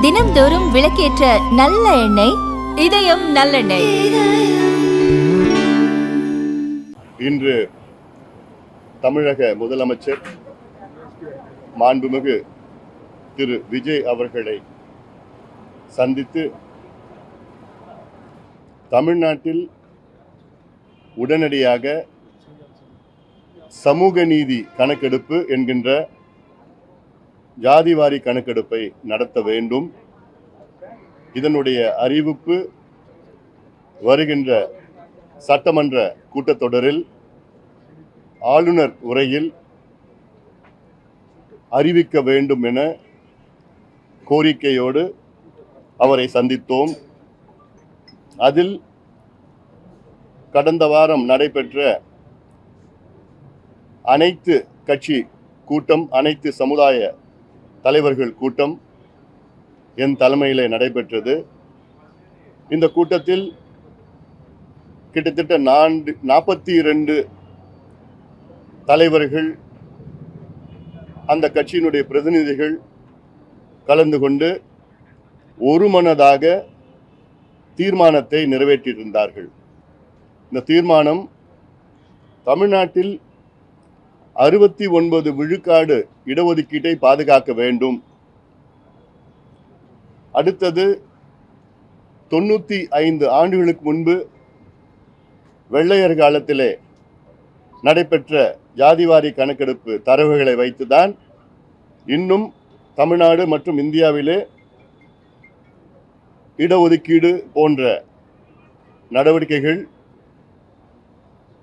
தினம்தோறும் விளக்கேற்ற நல்ல எண்ணெய் இதயம் நல்லெண்ணெய். இன்று தமிழக முதலமைச்சர் மாண்புமிகு திரு விஜய் அவர்களை சந்தித்து தமிழ்நாட்டில் உடனடியாக சமூக நீதி கணக்கெடுப்பு என்கின்ற ஜாதிவாரி கணக்கெடுப்பை நடத்த வேண்டும். இதனுடைய அறிவிப்பு வருகின்ற சட்டமன்ற கூட்டத்தொடரில் ஆளுநர் உரையில் அறிவிக்க வேண்டும் என கோரிக்கையோடு அவரை சந்தித்தோம். அதில் கடந்த வாரம் நடைபெற்ற அனைத்து கட்சி கூட்டம், அனைத்து சமுதாய தலைவர்கள் கூட்டம் என் தலைமையிலே நடைபெற்றது. இந்த கூட்டத்தில் கிட்டத்தட்ட 42 தலைவர்கள், அந்த கட்சியினுடைய பிரதிநிதிகள் கலந்து கொண்டு ஒருமனதாக தீர்மானத்தை நிறைவேற்றியிருந்தார்கள். இந்த தீர்மானம் தமிழ்நாட்டில் 69 விழுக்காடு இடஒதுக்கீட்டை பாதுகாக்க வேண்டும். அடுத்தது 95 ஆண்டுகளுக்கு முன்பு வெள்ளையர் காலத்திலே நடைபெற்ற ஜாதிவாரி கணக்கெடுப்பு தரவுகளை வைத்துதான் இன்னும் தமிழ்நாடு மற்றும் இந்தியாவிலே இடஒதுக்கீடு போன்ற நடவடிக்கைகள்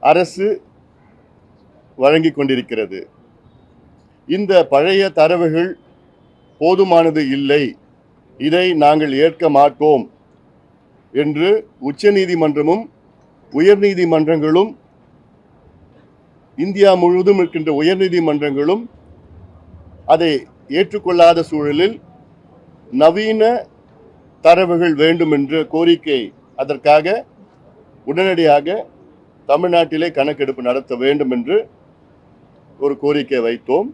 அரசு வழங்கிக் கொண்டிருக்கிறது. இந்த பழைய தரவுகள் போதுமானது இல்லை, இதை நாங்கள் ஏற்க மாட்டோம் என்று உச்சநீதிமன்றமும் உயர்நீதிமன்றங்களும், இந்தியா முழுவதும் இருக்கின்ற உயர்நீதிமன்றங்களும் அதை ஏற்றுக்கொள்ளாத சூழலில் நவீன தரவுகள் வேண்டும் என்ற கோரிக்கை, அதற்காக உடனடியாக தமிழ்நாட்டிலே கணக்கெடுப்பு நடத்த வேண்டும் என்று ஒரு கோரிக்கை வைத்தோம்.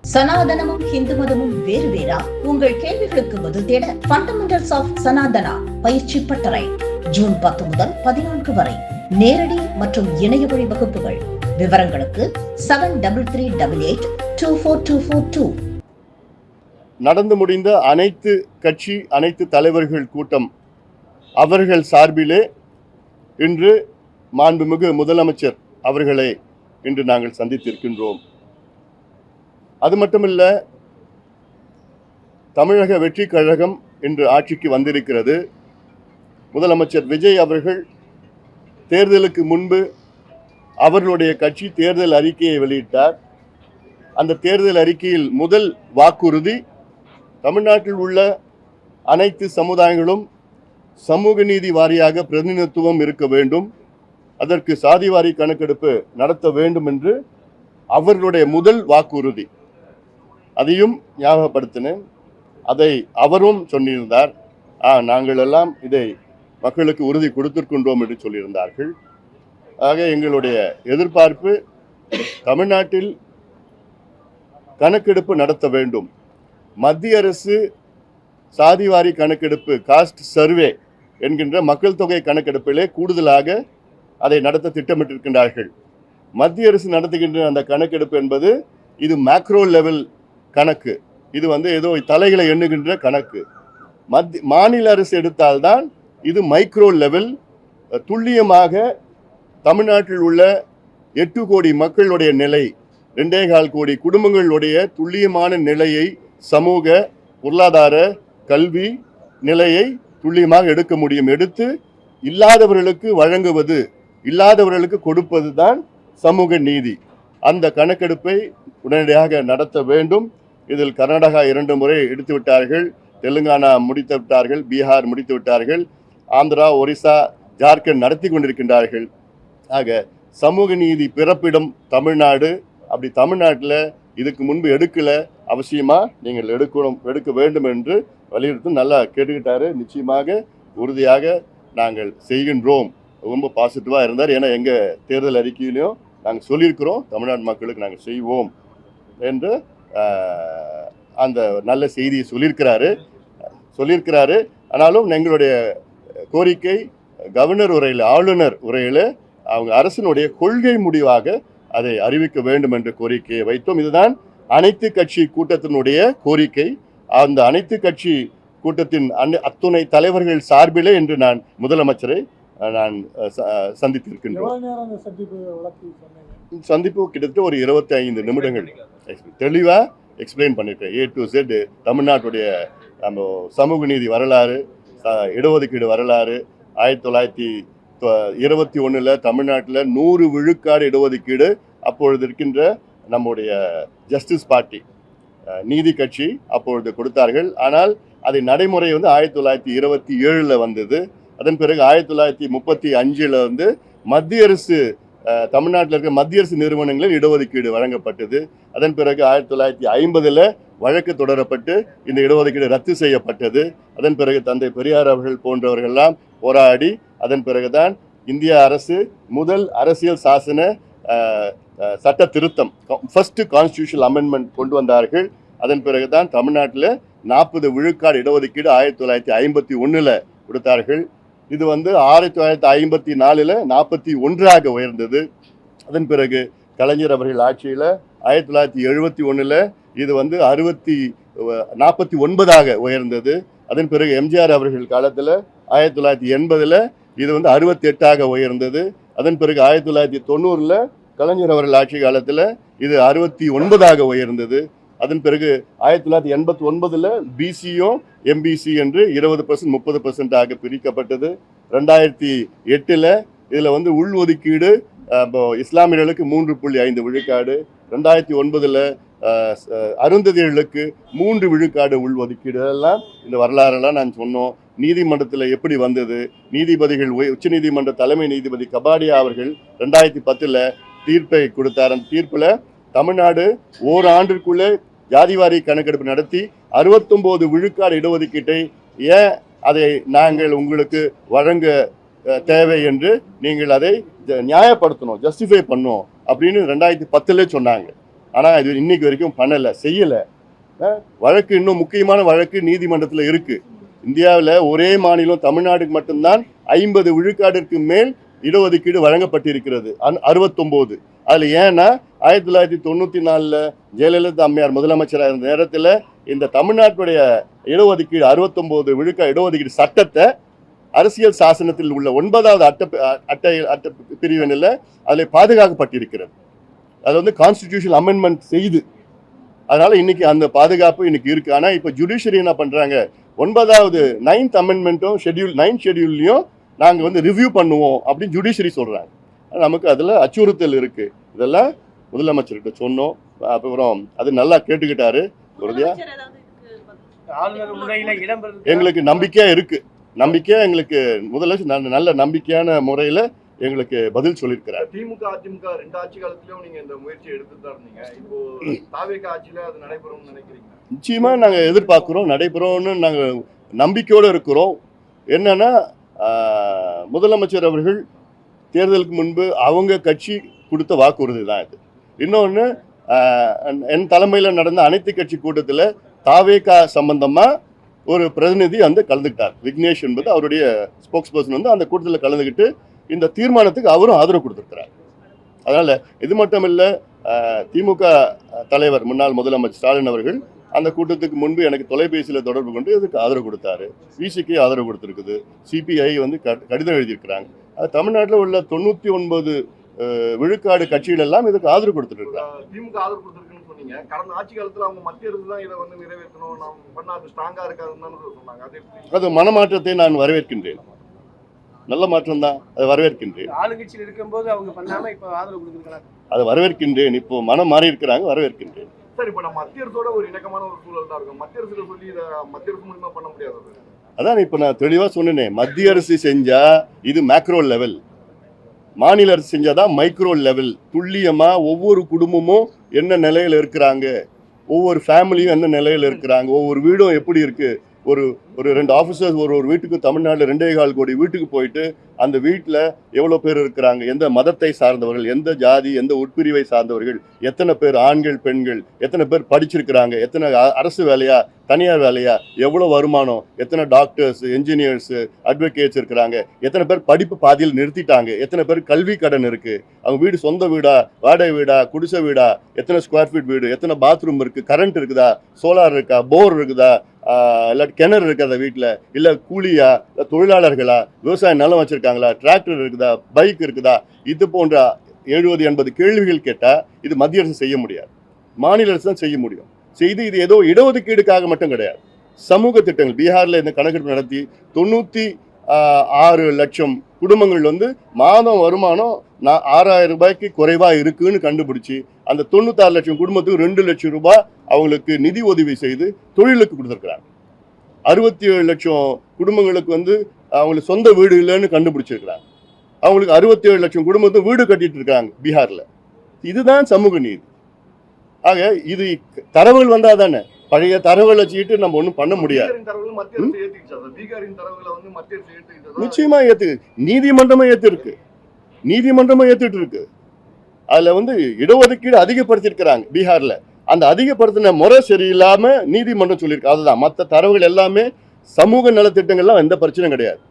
சனாதனமும் இந்து மதமும் வேறு வேறா? உங்கள் கேள்விகளுக்கு பதில் தேட ஃபண்டமெண்டல்ஸ் ஆஃப் சனாதனா பயிற்சி பட்டறை ஜூன் 10 முதல் 14 வரை நேரடி மற்றும் இணைய வழி வகுப்புகள். விவரங்களுக்கு 7338824242. நடந்து முடிந்த அனைத்து கட்சி, அனைத்து தலைவர்கள் கூட்டம் அவர்கள் சார்பிலே இன்று மாண்புமிகு முதலமைச்சர் அவர்களை இன்று நாங்கள் சந்தித்திருக்கின்றோம். அது மட்டுமல்ல, தமிழக வெற்றி கழகம் இன்று ஆட்சிக்கு வந்திருக்கிறது. முதலமைச்சர் விஜய் அவர்கள் தேர்தலுக்கு முன்பு அவர்களுடைய கட்சி தேர்தல் அறிக்கையை வெளியிட்டார். அந்த தேர்தல் அறிக்கையில் முதல் வாக்குறுதி, தமிழ்நாட்டில் உள்ள அனைத்து சமுதாயங்களும் சமூக நீதி வாரியாக பிரதிநிதித்துவம் இருக்க வேண்டும், அதற்கு சாதிவாரி கணக்கெடுப்பு நடத்த வேண்டும் என்று அவர்களுடைய முதல் வாக்குறுதி. அதையும் ஞாபகப்படுத்தினேன். அதை அவரும் சொல்லியிருந்தார். நாங்கள் எல்லாம் இதை மக்களுக்கு உறுதி கொடுத்திருக்கின்றோம் என்று சொல்லியிருந்தார்கள். ஆக எங்களுடைய எதிர்பார்ப்பு, தமிழ்நாட்டில் கணக்கெடுப்பு நடத்த வேண்டும். மத்திய அரசு சாதிவாரி கணக்கெடுப்பு, காஸ்ட் சர்வே என்கின்ற மக்கள் தொகை கணக்கெடுப்பிலே கூடுதலாக அதை நடத்த திட்டமிட்டிருக்கின்றார்கள். மத்திய அரசு நடத்துகின்ற அந்த கணக்கெடுப்பு என்பது இது மேக்ரோ லெவல் கணக்கு. இது ஏதோ தலைகளை எண்ணுகின்ற கணக்கு. மாநில அரசு எடுத்தால்தான் இது மைக்ரோ லெவல். துல்லியமாக தமிழ்நாட்டில் உள்ள 8 கோடி மக்களுடைய நிலை, 2.25 கோடி குடும்பங்களுடைய துல்லியமான நிலையை, சமூக பொருளாதார கல்வி நிலையை துல்லியமாக எடுக்க முடியும். எடுத்து இல்லாதவர்களுக்கு வழங்குவது, இல்லாதவர்களுக்கு கொடுப்பது தான் சமூக நீதி. அந்த கணக்கெடுப்பை உடனடியாக நடத்த வேண்டும். இதில் கர்நாடகா 2 முறை எடுத்து விட்டார்கள், தெலுங்கானா முடித்து விட்டார்கள், பீகார் முடித்து விட்டார்கள், ஆந்திரா, ஒரிசா, ஜார்க்கண்ட் நடத்தி கொண்டிருக்கின்றார்கள். ஆக சமூக நீதி பிறப்பிடம் தமிழ்நாடு. அப்படி தமிழ்நாட்டில் இதுக்கு முன்பு எடுக்கல, அவசியமா நீங்கள் எடுக்க வேண்டும் என்று வலியுறுத்தி நல்லா கேட்டுக்கிட்டாரு. நிச்சயமாக உறுதியாக நாங்கள் செய்கின்றோம். ரொம்ப பாசிட்டிவாக இருந்தார். ஏன்னா எங்கள் தேர்தல் அறிக்கையிலையும் நாங்கள் சொல்லியிருக்கிறோம், தமிழ்நாடு மக்களுக்கு நாங்கள் செய்வோம் என்று அந்த நல்ல செய்தியை சொல்லியிருக்கிறாரு. ஆனாலும் எங்களுடைய கோரிக்கை கவர்னர் உரையில், ஆளுநர் உரையில் அவங்க அரசினுடைய கொள்கை முடிவாக அதை அறிவிக்க வேண்டும் என்ற கோரிக்கையை வைத்தோம். இதுதான் அனைத்து கட்சி கூட்டத்தினுடைய கோரிக்கை. அந்த அனைத்து கட்சி கூட்டத்தின் அத்துணை தலைவர்கள் சார்பிலே என்று நான் முதலமைச்சரை நான் சந்தித்திருக்கின்றோம். சந்திப்பு கிட்டத்தட்ட ஒரு 25 நிமிடங்கள் தெளிவாக எக்ஸ்பிளைன் பண்ணிட்டேன். A to Z தமிழ்நாட்டுடைய நம்ம சமூக நீதி வரலாறு, இடஒதுக்கீடு வரலாறு, 1921 தமிழ்நாட்டில் 100 விழுக்காடு இடஒதுக்கீடு அப்பொழுது இருக்கின்ற நம்முடைய ஜஸ்டிஸ் பார்ட்டி நீதி கட்சி அப்பொழுது கொடுத்தார்கள். ஆனால் அதை நடைமுறை 1927 வந்தது. அதன் பிறகு 1935 மத்திய அரசு தமிழ்நாட்டில் இருக்க மத்திய அரசு நிறுவனங்களில் இடஒதுக்கீடு வழங்கப்பட்டது. அதன் பிறகு 1950 வழக்கு தொடரப்பட்டு இந்த இடஒதுக்கீடு ரத்து செய்யப்பட்டது. அதன் பிறகு தந்தை பெரியார் அவர்கள் போன்றவர்கள்லாம் போராடி அதன் பிறகுதான் இந்திய அரசு முதல் அரசியல் சாசன சட்ட திருத்தம், ஃபர்ஸ்ட் கான்ஸ்டிடியூஷனல் அமெண்ட்மெண்ட் கொண்டு வந்தார்கள். அதன் பிறகுதான் தமிழ்நாட்டில் 40 விழுக்காடு இடஒதுக்கீடு 1951 கொடுத்தார்கள். இது 1954 41 உயர்ந்தது. அதன் பிறகு கலைஞர் அவர்கள் ஆட்சியில் 1971 இது 49 உயர்ந்தது. அதன் பிறகு எம்ஜிஆர் அவர்கள் காலத்தில் 1980 இது 68 உயர்ந்தது. அதன் பிறகு 1990 கலைஞர் அவர்கள் ஆட்சி காலத்தில் இது 69 உயர்ந்தது. அதன் பிறகு 1989 பிசியும் எம்பிசி என்று 20% 30% பிரிக்கப்பட்டது. 2008 இதில் உள்ஒதுக்கீடு இஸ்லாமியர்களுக்கு 3.5 விழுக்காடு, 2009 அருந்ததியர்களுக்கு 3 விழுக்காடு உள்ஒதுக்கீடு. இதெல்லாம் இந்த வரலாறெல்லாம் நான் சொன்னோம். நீதிமன்றத்தில் எப்படி வந்தது, நீதிபதிகள் உச்சநீதிமன்ற தலைமை நீதிபதி கபாடியா அவர்கள் 2010 தீர்ப்பை கொடுத்தார். அந்த தீர்ப்பில் தமிழ்நாடு ஓராண்டிற்குள்ளே ஜாதிவாரி கணக்கெடுப்பு நடத்தி 69 விழுக்காடு இடஒதுக்கீட்டை ஏன் அதை நாங்கள் உங்களுக்கு வழங்க தேவை என்று நீங்கள் அதை நியாயப்படுத்தணும், ஜஸ்டிஃபை பண்ணணும் அப்படின்னு 2010 சொன்னாங்க. ஆனால் இது இன்னைக்கு வரைக்கும் பண்ணலை, செய்யலை. வழக்கு இன்னும் முக்கியமான வழக்கு நீதிமன்றத்தில் இருக்கு. இந்தியாவில் ஒரே மாநிலம் தமிழ்நாடுக்கு மட்டும்தான் 50 விழுக்காட்டிற்கு மேல் இடஒதுக்கீடு வழங்கப்பட்டிருக்கிறது, 69. அதில் ஏன்னா 1994 ஜெயலலிதா அம்மையார் முதலமைச்சராக இருந்த நேரத்தில் இந்த தமிழ்நாட்டுடைய இடஒதுக்கீடு 69 விழுக்காடு இடஒதுக்கீடு சட்டத்தை அரசியல் சாசனத்தில் உள்ள 9வது அட்டை பிரிவினில் அதில் பாதுகாக்கப்பட்டிருக்கிறது. அது கான்ஸ்டிடியூஷனல் அமெண்ட்மெண்ட் செய்து, அதனால இன்னைக்கு அந்த பாதுகாப்பு இன்னைக்கு இருக்கு. ஆனால் இப்போ ஜுடிஷியரி என்ன பண்றாங்க, 9வது 9th அமெண்ட்மெண்ட்டும் 9th ஷெட்யூல்லையும் நாங்கள் ரிவ்யூ பண்ணுவோம் அப்படின்னு ஜுடிஷியரி சொல்றாங்க. நமக்கு அதில் அச்சுறுத்தல் இருக்கு. இதெல்லாம் முதலமைச்சர்கிட்ட சொன்னோம். அப்புறம் அது நல்லா கேட்டுக்கிட்டாரு. எங்களுக்கு நம்பிக்கையா இருக்கு. எங்களுக்கு முதலமைச்சர் நல்ல நம்பிக்கையான முறையில் எங்களுக்கு பதில் சொல்லியிருக்கிறார். திமுக அதிமுக 2 ஆட்சி காலத்திலும் நீங்க இந்த முயற்சியை எடுத்துட்டு தான் இருந்தீங்க. இப்போ தாவேக ஆட்சியில அது நடைபெறும்னு நினைக்கிறீங்க? நிச்சயமா நாங்கள் எதிர்பார்க்கிறோம், நடைபெறும்னு நாங்கள் நம்பிக்கையோடு இருக்கிறோம். என்னன்னா முதலமைச்சர் அவர்கள் தேர்தலுக்கு முன்பு அவங்க கட்சி கொடுத்த வாக்குறுதி தான் இது. இன்னொன்று, என் தலைமையில் நடந்த அனைத்து கட்சி கூட்டத்தில் தாவேகா சம்பந்தமா ஒரு பிரதிநிதி கலந்துக்கிட்டார். விக்னேஷ் என்பது அவருடைய ஸ்போக்ஸ் பர்சன் அந்த கூட்டத்தில் கலந்துக்கிட்டு இந்த தீர்மானத்துக்கு அவரும் ஆதரவு கொடுத்திருக்கிறார். அதனால இது மட்டும் இல்லை, திமுக தலைவர் முன்னாள் முதலமைச்சர் ஸ்டாலின் அவர்கள் அந்த கூட்டத்துக்கு முன்பு எனக்கு தொலைபேசியில் தொடர்பு கொண்டு இதுக்கு ஆதரவு கொடுத்தாரு. விசிக்கு ஆதரவு கொடுத்துருக்குது. சிபிஐ கடிதம் எழுதியிருக்கிறாங்க. அது தமிழ்நாட்டில் உள்ள 99 விழுக்காடு கட்சிகள் எல்லாம் இதுக்கு ஆதரவு கொடுத்துருக்காங்க. திமுக ஆதரவு கொடுத்துருக்குன்னு சொன்னீங்க. கடந்த ஆட்சி காலத்தில் அவங்க மத்திய அரசு தான் இதை நிறைவேற்றணும், நாம் பண்ண அது ஸ்ட்ராங்கா இருக்காதுன்னு சொன்னாங்க. அது மனமாற்றத்தை நான் வரவேற்கின்றேன். நல்ல மாற்றம் தான், அதை வரவேற்கின்றேன். ஆளுங்கட்சியில் இருக்கும்போது அவங்க பண்ணாம இப்ப ஆதரவு கொடுத்துருக்காங்க, அதை வரவேற்கின்றேன். இப்போ மனம் மாறி இருக்கிறாங்க, வரவேற்கின்றேன். சார், இப்போ நம்ம மத்திய அரசோட ஒரு இணக்கமான ஒரு சூழல் தான் இருக்கும். மத்திய அரசு சொல்லி இதை மத்திய அரசு மூலமா பண்ண முடியாது. அதான் இப்போ நான் தெளிவாக சொன்னேன். மத்திய அரசு செஞ்சா இது மேக்ரோ லெவல், மாநில அரசு செஞ்சாதான் மைக்ரோ லெவல். துல்லியமா ஒவ்வொரு குடும்பமும் என்ன நிலையில இருக்கிறாங்க, ஒவ்வொரு ஃபேமிலியும் என்ன நிலையில இருக்கிறாங்க, ஒவ்வொரு வீடும் எப்படி இருக்கு, ஒரு ஒரு 2 ஆஃபீஸர்ஸ் ஒரு வீட்டுக்கு தமிழ்நாட்டில் 2.25 கோடி வீட்டுக்கு போயிட்டு அந்த வீட்டில் எவ்வளோ பேர் இருக்கிறாங்க, எந்த மதத்தை சார்ந்தவர்கள், எந்த ஜாதி, எந்த உட்பிரிவை சார்ந்தவர்கள், எத்தனை பேர் ஆண்கள் பெண்கள், எத்தனை பேர் படிச்சிருக்கிறாங்க, எத்தனை அரசு வேலையா தனியார் வேலையா, எவ்வளோ வருமானம், எத்தனை டாக்டர்ஸ் என்ஜினியர்ஸ் அட்வொகேட்ஸ் இருக்கிறாங்க, எத்தனை பேர் படிப்பு பாதியில் நிறுத்திட்டாங்க, எத்தனை பேர் கல்வி கடன் இருக்கு, அவங்க வீடு சொந்த வீடா வாடகை வீடா குடிசை வீடா, எத்தனை ஸ்கொயர் ஃபீட் வீடு, எத்தனை பாத்ரூம் இருக்கு, கரண்ட் இருக்குதா, சோலார் இருக்கா, போர் இருக்குதா, இல்லாட்டி கிணறு இருக்குதா வீட்டில், இல்லை கூலியா, இல்லை தொழிலாளர்களா, விவசாய நிலம் வச்சிருக்காங்களா, டிராக்டர் இருக்குதா, பைக் இருக்குதா, இது போன்ற 70-80 கேள்விகள் கேட்டால் இது மத்திய அரசு செய்ய முடியாது, மாநில அரசு தான் செய்ய முடியும். செய்து இது ஏதோ இடஒதுக்கீடுக்காக மட்டும் கிடையாது, சமூக திட்டங்கள். பீகாரில் இந்த கணக்கெடுப்பு நடத்தி 96 லட்சம் குடும்பங்கள் வந்து மாதம் வருமானம் 6,000 ரூபாய்க்கு குறைவாக இருக்குன்னு கண்டுபிடிச்சி அந்த 96 லட்சம் குடும்பத்துக்கு 2 லட்சம் ரூபாய் அவங்களுக்கு நிதி உதவி செய்து தொழிலுக்கு கொடுத்துருக்குறாங்க. 67 லட்சம் குடும்பங்களுக்கு வந்து அவங்களுக்கு சொந்த வீடு இல்லைன்னு கண்டுபிடிச்சிருக்கிறாங்க. அவங்களுக்கு 67 லட்சம் குடும்பத்துக்கு வீடு கட்டிட்டு இருக்காங்க பீகாரில். இதுதான் சமூக நீதி. ஆக இது தரவுகள் வந்தால் தானே, பழைய தரவுகளை வச்சுக்கிட்டு நம்ம ஒன்றும் பண்ண முடியாது. நிச்சயமா ஏத்து, நீதிமன்றமே ஏத்திருக்கு, நீதிமன்றமே ஏத்துட்டு இருக்கு. அதுல வந்து இடஒதுக்கீடு அதிகப்படுத்திருக்கிறாங்க பீகார்ல. அந்த அதிகப்படுத்தின முறை சரியில்லாம நீதிமன்றம் சொல்லியிருக்கு. அதுதான் மற்ற தரவுகள் எல்லாமே சமூக நலத்திட்டங்கள்லாம் எந்த பிரச்சனையும் கிடையாது.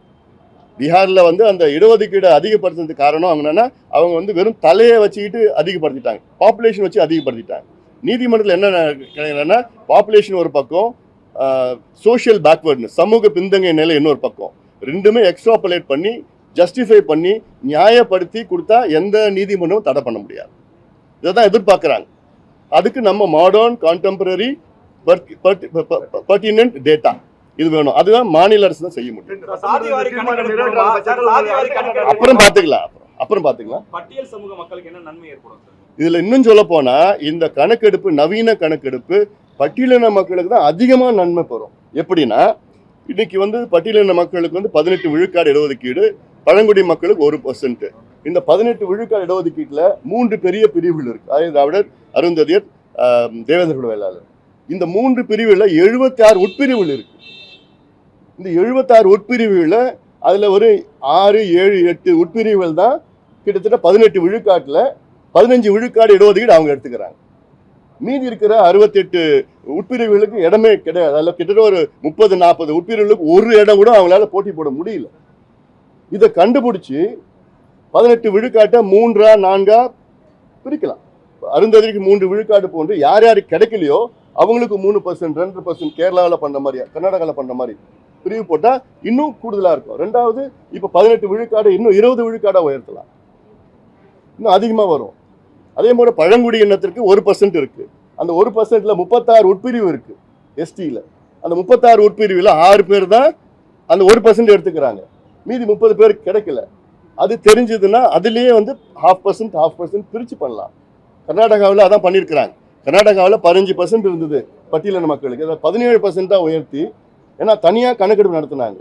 பீகார்ல வந்து அந்த இடஒதுக்கீடு அதிகப்படுத்துறதுக்கு காரணம் அவங்க என்னன்னா, அவங்க வந்து வெறும் தலையை வச்சுக்கிட்டு அதிகப்படுத்திட்டாங்க, பாப்புலேஷன் வச்சு அதிகப்படுத்திட்டாங்க. நீதிமன்றத்தில் என்ன பாப்புலேஷன் ஒரு பக்கம், சோஷியல் பேக்வர்ட்னஸ் சமூக பின்தங்கிய நிலை இன்னொரு பக்கம், ரெண்டுமே எக்ஸ்ட்ராபுலேட் பண்ணி ஜஸ்டிஃபை பண்ணி நியாயப்படுத்தி கொடுத்தா எந்த நீதிமன்றமும் தடை பண்ண முடியாது. இதை தான் எதிர்பார்க்குறாங்க. அதுக்கு நம்ம மாடர்ன் கான்டெம்பரரி பர்டினன்ட் டேட்டா இது வேணும். அதுதான் மாநில அரசு தான் செய்ய முடியும். அப்புறம் பார்த்துக்கலாம். பட்டியல் சமூக மக்களுக்கு என்ன நன்மை ஏற்படும்? இதுல இன்னும் சொல்ல போனா இந்த கணக்கெடுப்பு, நவீன கணக்கெடுப்பு பட்டியலின மக்களுக்கு தான் அதிகமாக நன்மை பெறும். எப்படின்னா, இன்னைக்கு வந்து பட்டியலின மக்களுக்கு வந்து 18 விழுக்காடு இடஒதுக்கீடு, பழங்குடி மக்களுக்கு 1%. இந்த 18 விழுக்காடு இடஒதுக்கீட்டுல 3 பெரிய பிரிவுகள் இருக்கு. அதாவது திராவிடர், அருந்ததியர், தேவேந்திர வேளாளர். இந்த 3 பிரிவுல 76 உட்பிரிவுகள் இருக்கு. இந்த 76 உட்பிரிவுகள அதுல ஒரு 6, 7, 8 உட்பிரிவுகள் தான் கிட்டத்தட்ட 18 விழுக்காட்டுல 15 விழுக்காடு இடஒதுக்கீடு அவங்க எடுத்துக்கிறாங்க. மீதி இருக்கிற 68 உட்பிரிவுகளுக்கு இடமே கிடையாது. அதில் கிட்டத்தட்ட ஒரு 30-40 உட்பிரிவுகளுக்கு ஒரு இடம் கூட அவங்களால போட்டி போட முடியல. இதை கண்டுபிடிச்சி 18 விழுக்காட்டை 3ஆ 4ஆ பிரிக்கலாம். அருந்ததிக்கு 3 விழுக்காடு போன்று யார் யாருக்கு கிடைக்கலையோ அவங்களுக்கு 3%, 2%, கேரளாவில் பண்ண மாதிரி, கர்நாடகாவில் பண்ண மாதிரி பிரிவு போட்டால் இன்னும் கூடுதலாக இருக்கும். ரெண்டாவது, இப்போ 18 விழுக்காடு இன்னும் 20 விழுக்காடாக உயர்த்தலாம், இன்னும் அதிகமாக வரும். அதே மாதிரி பழங்குடி இனத்திற்கு 1% இருக்கு. அந்த 1%ல 36 உட்பிரிவு இருக்கு எஸ்டியில். அந்த 36 உட்பிரிவில் 6 பேர் தான் அந்த 1% எடுத்துக்கிறாங்க, மீதி 30 பேருக்கு கிடைக்கல. அது தெரிஞ்சதுன்னா அதுலேயே வந்து 0.5% பிரித்து பண்ணலாம். கர்நாடகாவில் அதான் பண்ணியிருக்கிறாங்க. கர்நாடகாவில் 15% இருந்தது பட்டியலின மக்களுக்கு, அதை 17% உயர்த்தி, ஏன்னா தனியாக கணக்கெடுப்பு நடத்தினாங்க,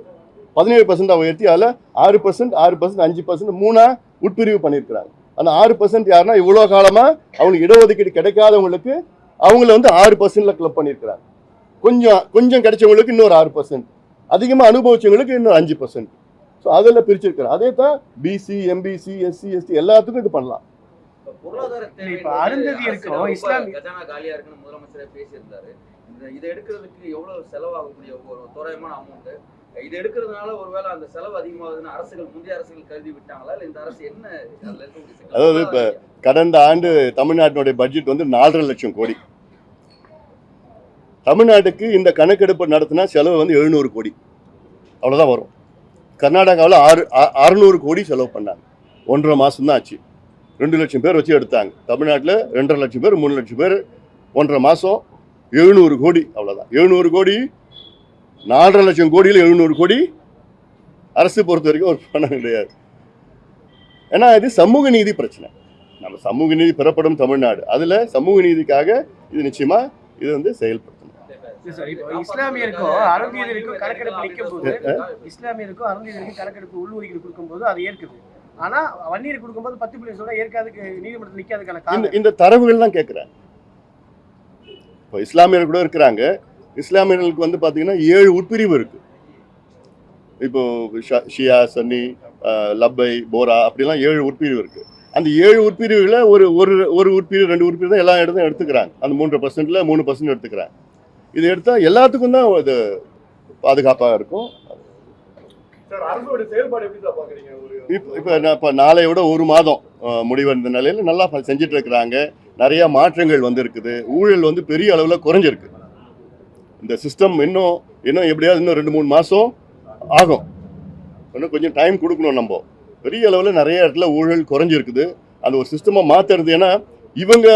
17% உயர்த்தி அதில் 6%, 5%, 3ஆ உட்பிரிவு பண்ணியிருக்கிறாங்க. அந்த 6% யாருன்னா இவ்வளோ காலமாக அவங்களுக்கு இடஒதுக்கீடு கிடைக்காதவங்களுக்கு அவங்கள வந்து 6%ல கிளப் பண்ணியிருக்கிறாங்க. கொஞ்சம் கிடைச்சவங்களுக்கு இன்னொரு 6%, அதிகமாக அனுபவிச்சவங்களுக்கு இன்னொரு 5%. ஸோ அதில் பிரிச்சிருக்கிறாங்க. அதே தான் பிசி, எம்பிசி, எஸ்சி, எஸ்டி எல்லாத்துக்கும் இது பண்ணலாம். கஜானா காலியா இருக்குன்னு முதலமைச்சரே பேசியிருந்தாரு. இதை எடுக்கிறதுக்கு எவ்வளவு செலவாகக்கூடிய ஒரு தோராயமான அமௌண்ட், இது எடுக்கிறதுனால ஒருவேளை அந்த செலவு அதிகமாகுதுன்னு அரசுகள், முந்தைய அரசுகள் கருதி விட்டாங்களா, இல்லை இந்த அரசு என்ன? அதாவது இப்போ கடந்த ஆண்டு தமிழ்நாட்டினுடைய பட்ஜெட் வந்து 4.5 லட்சம் கோடி. தமிழ்நாட்டுக்கு இந்த கணக்கெடுப்பு நடத்தினா செலவு வந்து 700 கோடி, அவ்வளோதான் வரும். கர்நாடகாவில் 600 கோடி செலவு பண்ணாங்க. 1.5 மாதம் தான் ஆச்சு. 2 லட்சம் பேர் வச்சு எடுத்தாங்க. தமிழ்நாட்டில் 2.5 லட்சம் பேர், 3 லட்சம் பேர், 1.5 மாதம் 700 கோடி, அவ்வளோதான். 700 கோடி, 4.5 லட்சம் கோடியில் 700 கோடி அரசு பொறுத்த வரைக்கும் ஒரு பணம் கிடையாது. ஏன்னா இது சமூக நீதி பிரச்சனை. நம்ம சமூக நீதி பெறப்படும் தமிழ்நாடு, அதில் சமூக நீதிக்காக இது நிச்சயமா இது வந்து செயல்படுத்தணும். இஸ்லாமியருக்கும் அருந்தியதற்கும் கணக்கெடுப்பு நிற்கும் போது, இஸ்லாமியருக்கும் அருந்தியதற்கும் கணக்கெடுப்பு உள்ளுரிமை கொடுக்கும்போது அது ஏற்குது. ஆனா வன்னியர் கொடுக்கும்போது 10% ஏற்காதுக்கு நீதிமன்றத்தில் நிற்காதுக்கான இந்த தரவுகள் தான் கேட்குறேன். இப்போ இஸ்லாமியர் கூட இருக்கிறாங்க, இஸ்லாமியர்களுக்கு வந்து பார்த்தீங்கன்னா 7 உட்பிரிவு இருக்கு. இப்போ ஷியா, சன்னி, லப்பை, போரா அப்படிலாம் 7 உட்பிரிவு இருக்கு. அந்த 7 உட்பிரிவுல ஒரு உட்பிரிவு 2 உட்பிரிவு தான் எல்லா இடத்தையும் எடுத்துக்கிறாங்க. அந்த 3%ல 3% எடுத்துக்கிறாங்க. இது எடுத்தா எல்லாத்துக்கும் தான் இது பாதுகாப்பாக இருக்கும். சார் அரசோட செயல்பாடு எப்படி சார் பாக்குறீங்க? இப்போ நாளையோட 1 மாதம் முடிவடைந்த நிலையில நல்லா செஞ்சுட்டு இருக்கிறாங்க. நிறைய மாற்றங்கள் வந்து இருக்குது. ஊழல் வந்து பெரிய அளவில் குறைஞ்சிருக்கு. இந்த சிஸ்டம் இன்னும் எப்படியாவது இன்னும் 2-3 மாதம் ஆகும். இன்னும் கொஞ்சம் டைம் கொடுக்கணும். நம்ம பெரிய அளவில் நிறைய இடத்துல ஊழல் குறைஞ்சிருக்குது. அந்த ஒரு சிஸ்டமை மாற்றுறது, ஏன்னா இவங்க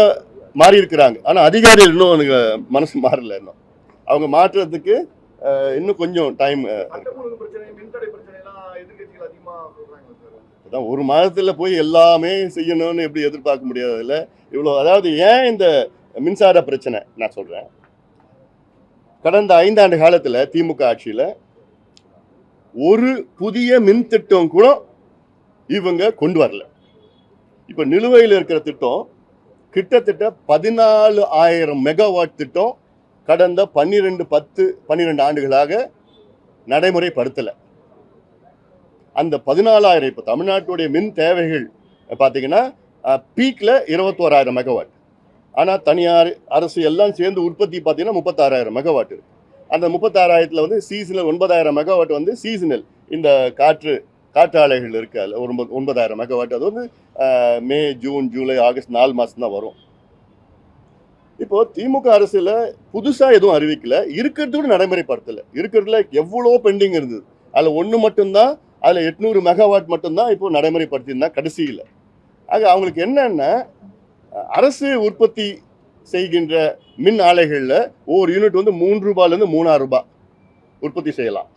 மாறி இருக்கிறாங்க, ஆனால் அதிகாரிகள் இன்னும் எனக்கு மனசு மாறல. இன்னும் அவங்க மாற்றுறதுக்கு இன்னும் கொஞ்சம் டைம். அதான் 1 மாதத்தில் போய் எல்லாமே செய்யணும்னு எப்படி எதிர்பார்க்க முடியாது. இல்லை இவ்வளோ, அதாவது ஏன் இந்த மின்சார பிரச்சனை நான் சொல்கிறேன். கடந்த 5 ஆண்டு காலத்தில் திமுக ஆட்சியில் ஒரு புதிய மின் திட்டம் கூட இவங்க கொண்டு வரல. இப்போ நிலுவையில் இருக்கிற திட்டம் கிட்டத்தட்ட 14,000 மெகாவாட் திட்டம் கடந்த 12 ஆண்டுகளாக நடைமுறைப்படுத்தலை. அந்த 14,000 இப்போ தமிழ்நாட்டுடைய மின் தேவைகள் பார்த்தீங்கன்னா பீக்கில் 21,000 மெகாவாட். ஆனால் தனியார் அரசு எல்லாம் சேர்ந்து உற்பத்தி பார்த்தீங்கன்னா 36,000 மெகாவாட் இருக்கு. அந்த 36,000த்தில் வந்து சீசனல் 9,000 மெகாவாட் வந்து சீசனல் இந்த காற்றாலைகள் இருக்கு. அதில் ஒரு 9,000 மெகாவாட். அது வந்து மே, ஜூன், ஜூலை, ஆகஸ்ட் 4 மாதம் தான் வரும். இப்போ திமுக அரசுல புதுசா எதுவும் அறிவிக்கல, இருக்கிறது நடைமுறைப்படுத்தல. இருக்கிறதுல எவ்வளோ பெண்டிங் இருந்தது, அதில் ஒன்று மட்டும்தான், அதில் 800 மெகாவாட் மட்டும்தான் இப்போ நடைமுறைப்படுத்தியிருந்தா கடைசியில். ஆக அவங்களுக்கு என்னன்னா, அரசு உற்பத்தி செய்கின்ற மின் ஆலைகளில் ஒரு யூனிட் வந்து 3 ரூபாயிலேருந்து 3,000 ரூபாய் உற்பத்தி செய்யலாம்.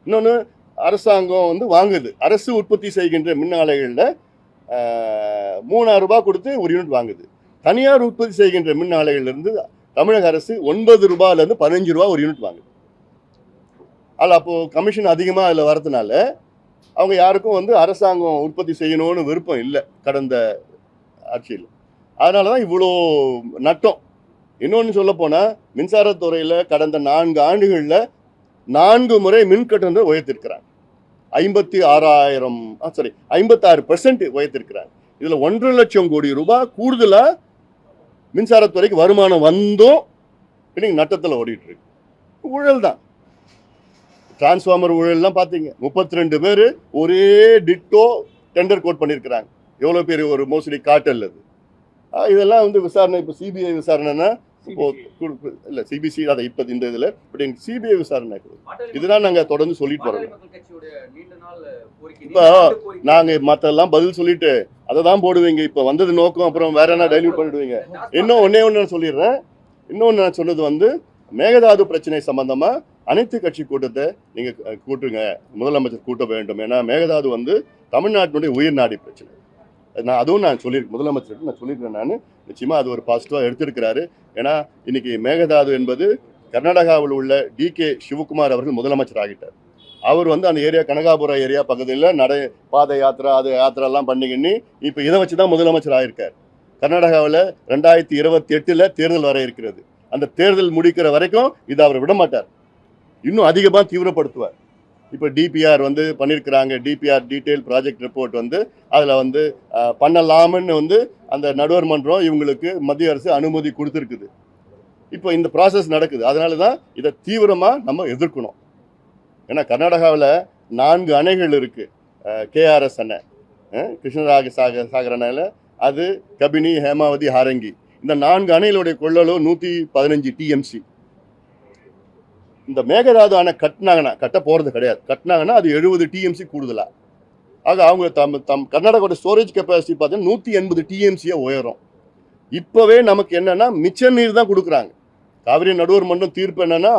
இன்னொன்று அரசாங்கம் வந்து வாங்குது. அரசு உற்பத்தி செய்கின்ற மின் ஆலைகளில் 3,000 ரூபாய் கொடுத்து ஒரு யூனிட் வாங்குது. தனியார் உற்பத்தி செய்கின்ற மின் ஆலைகளிலிருந்து தமிழக அரசு 9 ரூபாயிலேருந்து 15 ரூபா ஒரு யூனிட் வாங்குது. அதில் அப்போது கமிஷன் அதிகமாக அதில் வரதுனால அவங்க யாருக்கும் வந்து அரசாங்கம் உற்பத்தி செய்யணும்னு விருப்பம் இல்லை கடந்த ஆட்சியில். அதனால தான் இவ்வளோ நட்டம். இன்னொன்று சொல்ல போனால், மின்சாரத்துறையில் கடந்த 4 ஆண்டுகளில் 4 முறை மின் கட்டணத்தை உயர்த்திருக்கிறாங்க. 56% உயர்த்திருக்கிறாங்க. இதில் 1.5 லட்சம் கோடி ரூபாய் கூடுதலாக மின்சாரத்துறைக்கு வருமானம் வந்தும் இன்னைக்கு நட்டத்தில் ஓடிட்டு இருக்கு. ஊழல் தான். டிரான்ஸ்ஃபார்மர் ஊழல்லாம் பார்த்தீங்க, 32 பேர் ஒரே டிட்டோ டெண்டர் கோட் பண்ணியிருக்கிறாங்க. எவ்வளோ பேர் ஒரு மோசடி காட்டல் அது. இதெல்லாம் வந்து விசாரணை. இப்போ சிபிஐ விசாரணைன்னா இல்லை சிபிசி அதை இப்போ இந்த இதில் பட் எங்கள் சிபிஐ விசாரணை இதுதான் நாங்கள் தொடர்ந்து சொல்லிட்டு வரோம். இப்போ நாங்கள் மற்றெல்லாம் பதில் சொல்லிட்டு அதை தான் போடுவீங்க. இப்போ வந்தது நோக்கம், அப்புறம் வேற என்ன டைல்யூட் பண்ணிடுவீங்க. ஒன்னே நான் சொல்லிடுறேன். இன்னொன்று நான் சொன்னது வந்து மேகதாது பிரச்சனை சம்பந்தமாக அனைத்து கட்சி கூட்டத்தை நீங்கள் கூட்டுங்க, முதலமைச்சர் கூட்ட வேண்டும். ஏன்னா மேகதாது வந்து தமிழ்நாட்டினுடைய உயிர் நாடி பிரச்சனை. அதுவும் நான் சொல்லியிருக்கேன், முதலமைச்சர்கிட்ட நான் சொல்லியிருக்கேன். நான் நிச்சயமாக அது ஒரு பாசிட்டிவாக எடுத்திருக்கிறாரு. ஏன்னா இன்னைக்கு மேகதாது என்பது கர்நாடகாவில் உள்ள டிகே சிவகுமார் அவர்கள் முதலமைச்சர் ஆகிட்டார். அவர் வந்து அந்த ஏரியா கனகாபுரம் ஏரியா பகுதியில் பாத யாத்திரா அது யாத்திராலாம் பண்ணிக்கின்னு இப்போ இதை வச்சு தான் முதலமைச்சர் ஆகியிருக்கார். கர்நாடகாவில் 2028 தேர்தல் வர இருக்கிறது. அந்த தேர்தல் முடிக்கிற வரைக்கும் இதை அவர் விட மாட்டார், இன்னும் அதிகமாக தீவிரப்படுத்துவார். இப்போ டிபிஆர் வந்து பண்ணியிருக்கிறாங்க. டிபிஆர் டீட்டெயில் ப்ராஜெக்ட் ரிப்போர்ட் வந்து அதில் வந்து பண்ணலாம்னு வந்து அந்த நடுவர் மன்றம் இவங்களுக்கு மத்திய அரசு அனுமதி கொடுத்துருக்குது. இப்போ இந்த ப்ராசஸ் நடக்குது. அதனால தான் இதை தீவிரமாக நம்ம எதிர்க்கணும். ஏன்னா கர்நாடகாவில் 4 அணைகள் இருக்குது. கேஆர்எஸ் அணை, கிருஷ்ணராஜ சாகர் அணையில், அது கபினி, ஹேமாவதி, ஹாரங்கி. இந்த 4 அணைகளுடைய கொள்ளளவு 115 டிஎம்சி. இந்த மேகதாது அணை கட்ட போகிறது கிடையாது. கட்டினாங்கன்னா அது 70 டிஎம்சி கூடுதலாக. ஆக அவங்க கர்நாடகாவோட ஸ்டோரேஜ் கெப்பாசிட்டி பார்த்தீங்கன்னா 180 டிஎம்சியை உயரும். இப்போவே நமக்கு என்னன்னா மிச்ச நீர் தான் கொடுக்குறாங்க. காவிரி நடுவர் மன்றம் தீர்ப்பு என்னன்னா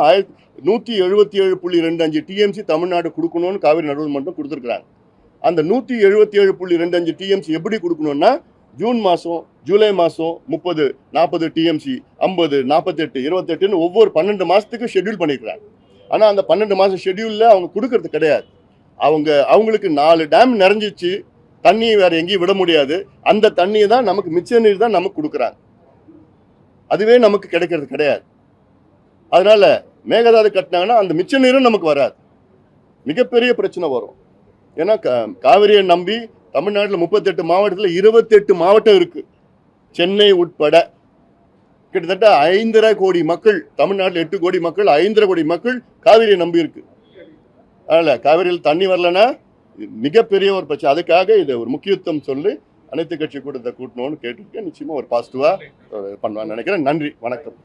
177.25 டிஎம்சி தமிழ்நாடு கொடுக்கணும்னு காவிரி நடுவர் மன்றம் கொடுத்துருக்குறாங்க. அந்த 177.25 டிஎம்சி எப்படி கொடுக்கணும்னா, ஜூன் மாதம், ஜூலை மாதம் 30, 40 டிஎம்சி, 50, 48, 28ன்னு ஒவ்வொரு 12 மாதத்துக்கு ஷெட்யூல் பண்ணியிருக்கிறாங்க. ஆனால் அந்த 12 மாதம் ஷெட்யூலில் அவங்க கொடுக்கறது கிடையாது. அவங்களுக்கு 4 டேம் நிறைஞ்சிச்சு, தண்ணி வேறு எங்கேயும் விட முடியாது. அந்த தண்ணியை தான் நமக்கு மிச்ச நீர் தான் நமக்கு கொடுக்குறாங்க. அதுவே நமக்கு கிடைக்கிறது கிடையாது. அதனால மேகதாது கட்டினாங்கன்னா அந்த மிச்ச நீரும் நமக்கு வராது, மிகப்பெரிய பிரச்சனை வரும். ஏன்னா காவிரியை நம்பி தமிழ்நாட்டில் 38 மாவட்டத்தில் 28 மாவட்டம் இருக்கு, சென்னை உட்பட. கிட்டத்தட்ட 5.5 கோடி மக்கள், தமிழ்நாட்டில் 8 கோடி மக்கள், 5.5 கோடி மக்கள் காவிரியை நம்பி இருக்கு. அதனால காவிரியில் தண்ணி வரலன்னா மிகப்பெரிய ஒரு பிரச்சனை. அதுக்காக இதை ஒரு முக்கியத்துவம் சொல்லி அனைத்து கட்சி கூட்டத்தை கூட்டணும்னு கேட்டிருக்கேன். நிச்சயமா ஒரு பாசிட்டிவா பண்ணுவான்னு நினைக்கிறேன். நன்றி, வணக்கம்.